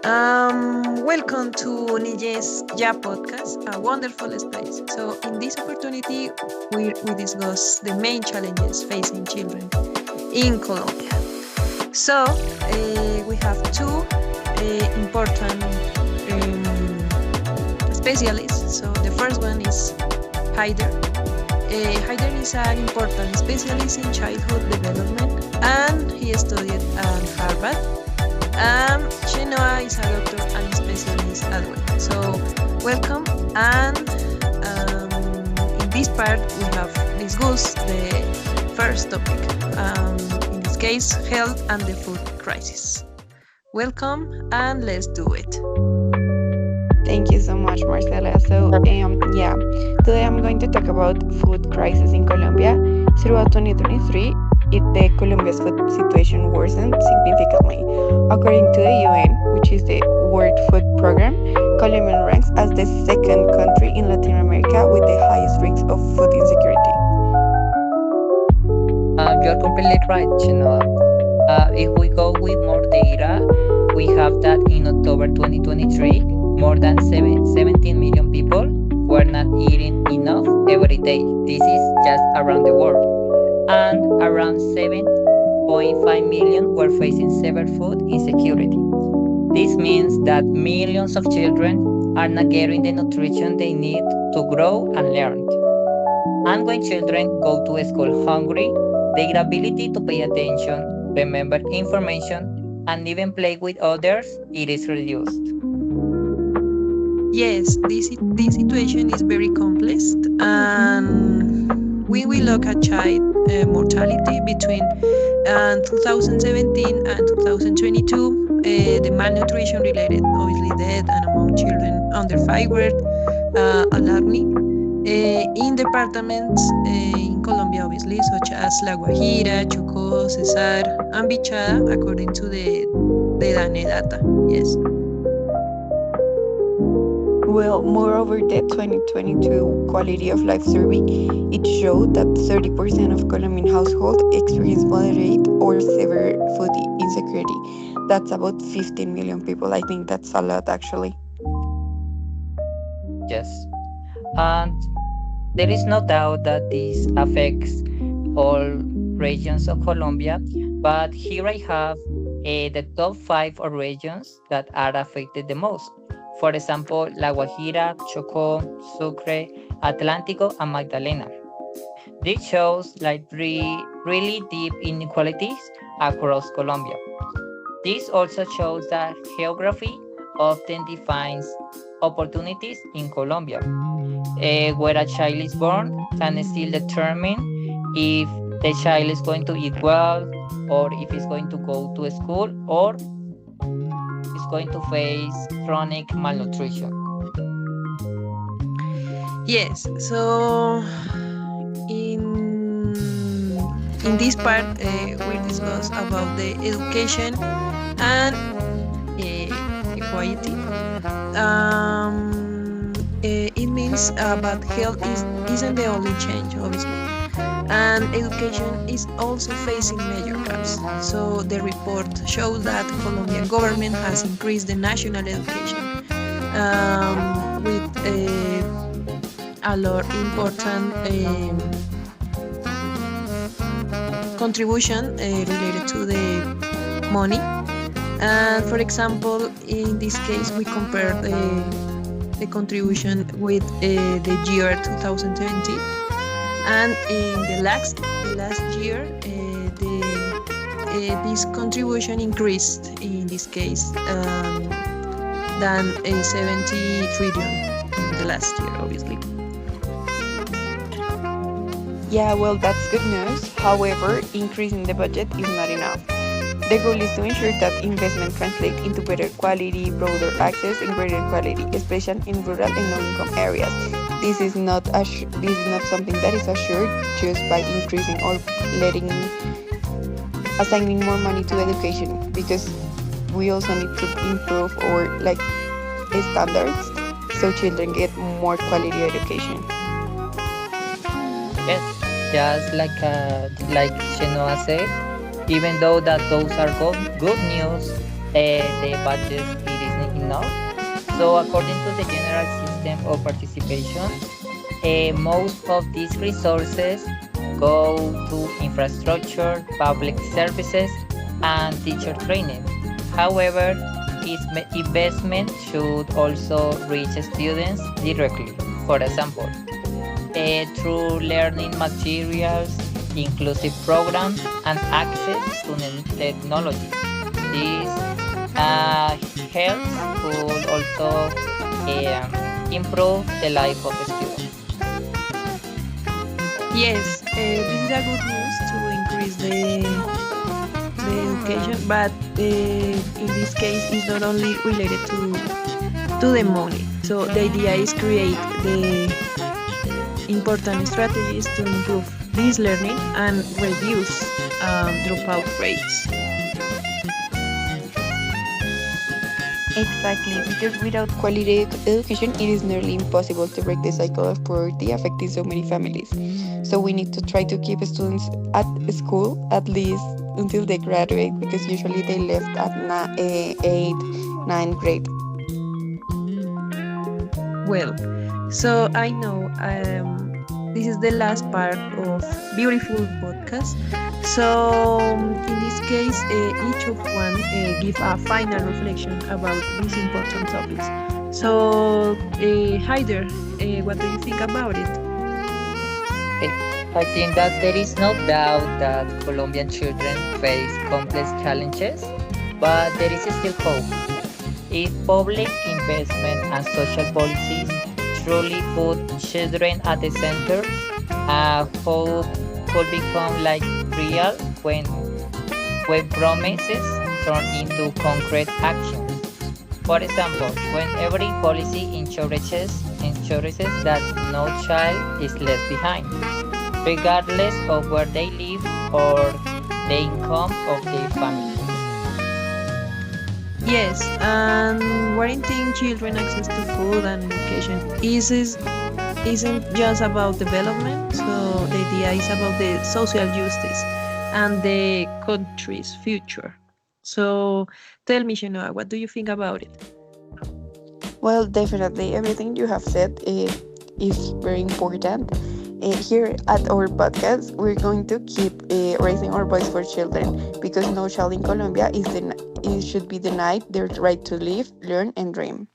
Welcome to Nijes Ja podcast, a wonderful space. So, in this opportunity, we discuss the main challenges facing children in Colombia. So, we have two important specialists. So, the first one is Haider. Haider is an important specialist in childhood development, and he studied at Harvard. Chenoa is a doctor and specialist as well. So, welcome. And in this part, we have discussed the first topic. In this case, health and the food crisis. Welcome, and let's do it. Thank you so much, Marcela. So, today I'm going to talk about food crisis in Colombia. Throughout 2023, the Colombia's food situation worsened significantly. According to the UN, which is the World Food Program, Colombia ranks as the second country in Latin America with the highest risk of food insecurity. You're completely right, Chenoa. If we go with more data, we have that in October 2023, more than 17 million people were not eating enough every day. This is just around the world. And around 7.5 million were facing severe food insecurity. This means that millions of children are not getting the nutrition they need to grow and learn. And when children go to school hungry, their ability to pay attention, remember information, and even play with others, it is reduced. Yes, this situation is very complex, and when we look at child mortality between 2017 and 2022, the malnutrition related obviously death and among children under 5 were alarming. In departments in Colombia, obviously, such as La Guajira, Chocó, Cesar, and Bichada, according to the DANE data. Yes. Well, moreover, the 2022 Quality of Life Survey, it showed that 30% of Colombian households experience moderate or severe food insecurity. That's about 15 million people. I think that's a lot, actually. Yes. And there is no doubt that this affects all regions of Colombia, but here I have the top 5 regions that are affected the most. For example, La Guajira, Chocó, Sucre, Atlántico, and Magdalena. This shows really deep inequalities across Colombia. This also shows that geography often defines opportunities in Colombia. Where a child is born can still determine if the child is going to eat well, or if he's going to go to school, or is going to face chronic malnutrition. Yes, so in this part we discuss about the education and equality. It means but health isn't the only change, obviously, and education is also facing major gaps. So the report shows that the Colombian government has increased the national education with a lot important contribution related to the money. And for example, in this case, we compare the contribution with the year 2017. And in the last year, this contribution increased in this case than 70 trillion in the last year, obviously. Yeah, well, that's good news. However, increasing the budget is not enough. The goal is to ensure that investment translates into better quality, broader access, and greater quality, especially in rural and low-income areas. This is not something that is assured just by increasing or assigning more money to education, because we also need to improve our standards so children get more quality education. Yes, just like Chenoa said, even though that those are good news, the budget it is ignored. So, according to the general system of participation, most of these resources go to infrastructure, public services, and teacher training. However, investment should also reach students directly. For example, through learning materials, inclusive programs, and access to technology. This helps to also improve the life of students. Yes, this is a good news to increase the education, but in this case, it's not only related to the money. So the idea is create the important strategies to improve this learning and reduce dropout rates. Exactly, because without quality education, it is nearly impossible to break the cycle of poverty affecting so many families. So we need to try to keep students at school at least until they graduate, because usually they left at 8th, 9th grade. Well, so I know this is the last part of beautiful podcast. So in this case, each of one give a final reflection about these important topics. So Haider, what do you think about it? Okay. I think that there is no doubt that Colombian children face complex challenges, but there is still hope. If public investment and social policies truly put children at the center, hope could become like real when promises turn into concrete actions. For example, when every policy ensures that no child is left behind, regardless of where they live or the income of their family. Yes, and guaranteeing children access to food and education isn't just about development. So the idea is about the social justice and the country's future. So tell me, Shenoa, what do you think about it? Well, definitely, everything you have said is very important. Here at our podcast, we're going to keep raising our voice for children, because no child in Colombia should be denied their right to live, learn, and dream.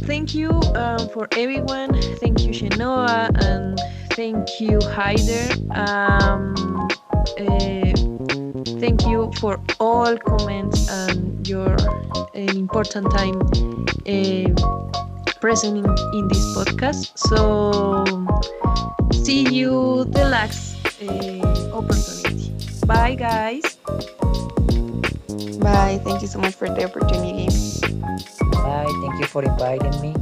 Thank you for everyone. Thank you, Shenoa, and thank you, Haider. Thank you for all comments and your important time present in this podcast. So, see you the next opportunity. Bye, guys. Bye. Thank you so much for the opportunity. Bye. Thank you for inviting me.